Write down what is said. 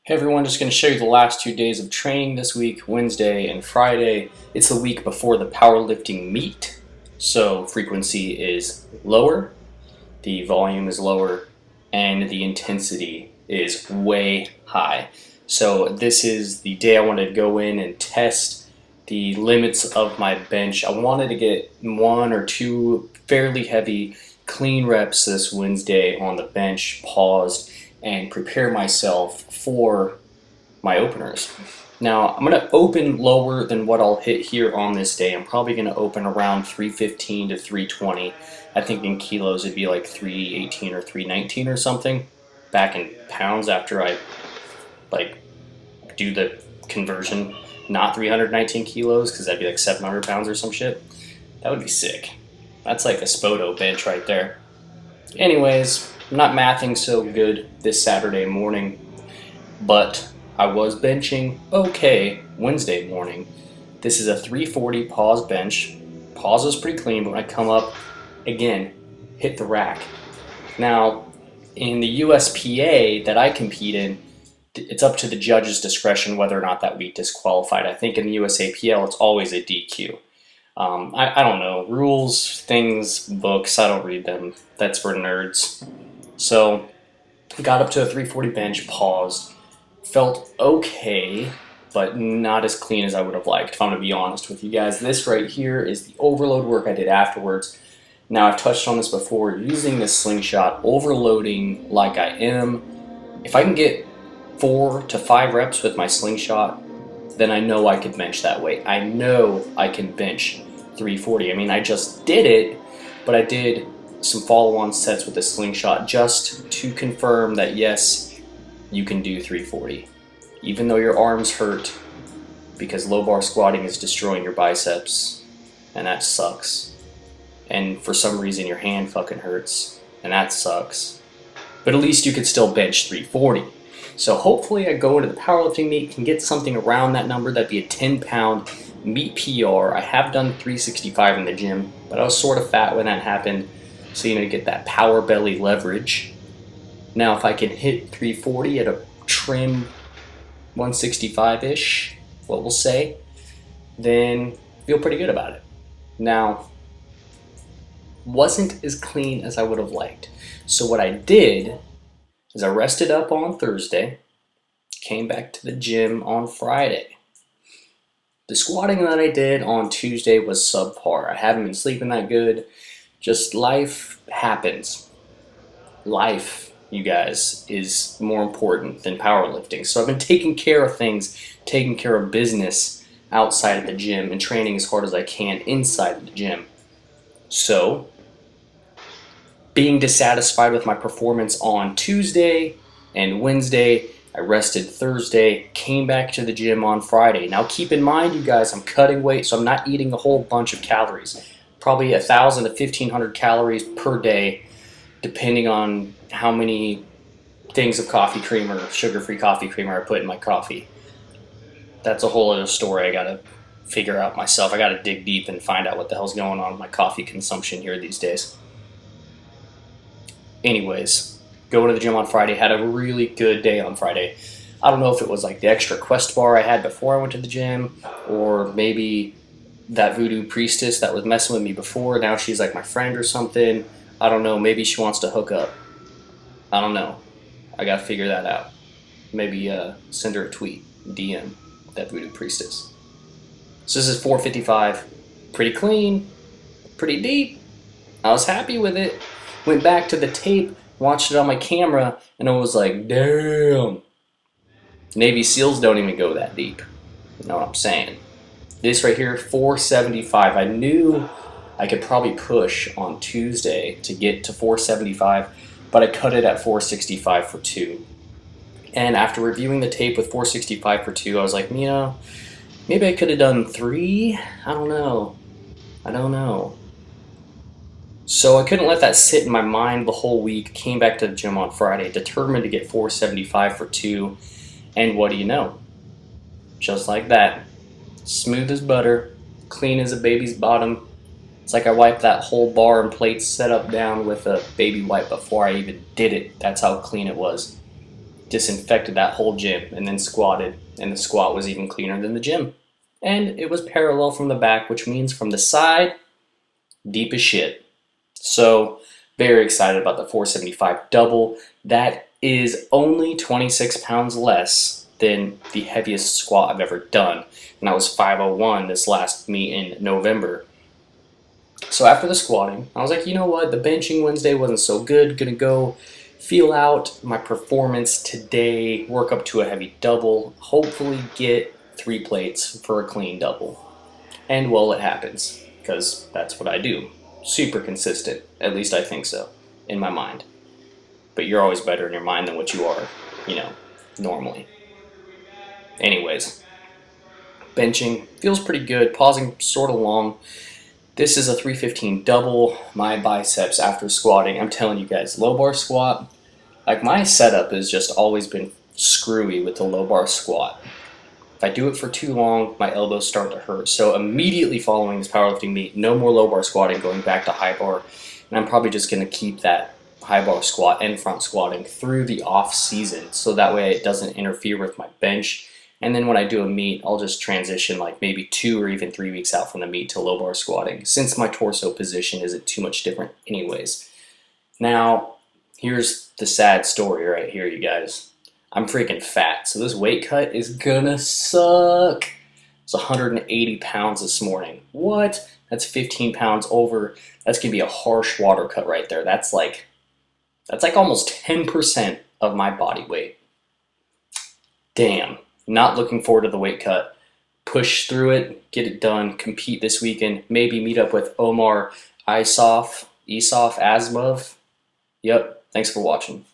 Hey everyone, just going to show you the last 2 days of training this week, Wednesday and Friday. It's the week before the powerlifting meet, so frequency is lower, the volume is lower, and the intensity is way high. So this is the day I wanted to go in and test the limits of my bench. I wanted to get 1 or 2 fairly heavy clean reps this Wednesday on the bench, paused, and prepare myself for my openers. Now I'm going to open lower than what I'll hit here on this day. I'm probably going to open around 315 to 320. I think in kilos it'd be like 318 or 319 or something. Back in pounds after I do the conversion, not 319 kilos, because that'd be like 700 pounds or some shit. That would be sick. That's like a Spoto bench right there. Anyways, I'm not mathing so good this Saturday morning, but I was benching okay Wednesday morning. This is a 340 pause bench. Pause is pretty clean, but when I come up, again, hit the rack. Now, in the USPA that I compete in, it's up to the judge's discretion whether or not that week disqualified. I think in the USAPL, it's always a DQ. I don't know. Rules, things, books, I don't read them. That's for nerds. So, got up to a 340 bench, paused. Felt okay, but not as clean as I would have liked, if I'm going to be honest with you guys. This right here is the overload work I did afterwards. Now, I've touched on this before. Using this slingshot, overloading like I am. If I can get 4 to 5 reps with my slingshot, then I know I could bench that weight. I know I can bench 340. I mean, I just did it, but I did some follow-on sets with the slingshot just to confirm that yes, you can do 340. Even though your arms hurt, because low bar squatting is destroying your biceps, and that sucks. And for some reason your hand fucking hurts, and that sucks. But at least you could still bench 340. So hopefully I go into the powerlifting meet, can get something around that number. That'd be a 10-pound meet PR. I have done 365 in the gym, but I was sort of fat when that happened. So you get that power belly leverage. Now if I can hit 340 at a trim 165-ish, what we'll say, then feel pretty good about it. Now, wasn't as clean as I would have liked. So what I did is I rested up on Thursday, came back to the gym on Friday. The squatting that I did on Tuesday was subpar. I haven't been sleeping that good. Just life happens. Life, you guys, is more important than powerlifting. So I've been taking care of things, taking care of business outside of the gym and training as hard as I can inside of the gym. So, being dissatisfied with my performance on Tuesday and Wednesday, I rested Thursday, came back to the gym on Friday. Now keep in mind, you guys, I'm cutting weight, so I'm not eating a whole bunch of calories. Probably 1,000 to 1,500 calories per day, depending on how many things of coffee cream or sugar-free coffee creamer I put in my coffee. That's a whole other story I gotta figure out myself. I gotta dig deep and find out what the hell's going on with my coffee consumption here these days. Anyways, going to the gym on Friday, had a really good day on Friday. I don't know if it was like the extra Quest bar I had before I went to the gym, or maybe that voodoo priestess that was messing with me before, now she's like my friend or something. I don't know, maybe she wants to hook up. I don't know. I gotta figure that out. Maybe send her a tweet, DM that voodoo priestess. So this is 455, pretty clean, pretty deep. I was happy with it. Went back to the tape, watched it on my camera, and I was like, damn. Navy SEALs don't even go that deep. You know what I'm saying? This right here, 475. I knew I could probably push on Tuesday to get to 475, but I cut it at 465 for 2. And after reviewing the tape with 465 for 2, I was like, maybe I could have done 3? I don't know. So I couldn't let that sit in my mind the whole week. Came back to the gym on Friday, determined to get 475 for 2. And what do you know? Just like that. Smooth as butter, clean as a baby's bottom. It's like I wiped that whole bar and plate setup down with a baby wipe before I even did it. That's how clean it was. disinfected that whole gym and then squatted, and the squat was even cleaner than the gym. And it was parallel from the back, which means from the side, deep as shit. So very excited about the 475 double. That is only 26 pounds less than the heaviest squat I've ever done. And that was 501 this last meet in November. So after the squatting, I was like, you know what? The benching Wednesday wasn't so good. Gonna go feel out my performance today, work up to a heavy double, hopefully get 3 plates for a clean double. And well, it happens, because that's what I do. Super consistent, at least I think so, in my mind. But you're always better in your mind than what you are, normally. Anyways, benching feels pretty good, pausing sort of long. This is a 315 double. My biceps after squatting, I'm telling you guys, low bar squat, like my setup has just always been screwy with the low bar squat. If I do it for too long, my elbows start to hurt. So immediately following this powerlifting meet, no more low bar squatting, going back to high bar. And I'm probably just gonna keep that high bar squat and front squatting through the off season. So that way it doesn't interfere with my bench. And then when I do a meet, I'll just transition like maybe 2 or even 3 weeks out from the meet to low bar squatting, since my torso position isn't too much different anyways. Now, here's the sad story right here, you guys. I'm freaking fat, so this weight cut is gonna suck. It's 180 pounds this morning. What? That's 15 pounds over. That's gonna be a harsh water cut right there. That's like almost 10% of my body weight. Damn. Not looking forward to the weight cut. Push through it, get it done, compete this weekend, maybe meet up with Omar Isov, Asmov. Yep, thanks for watching.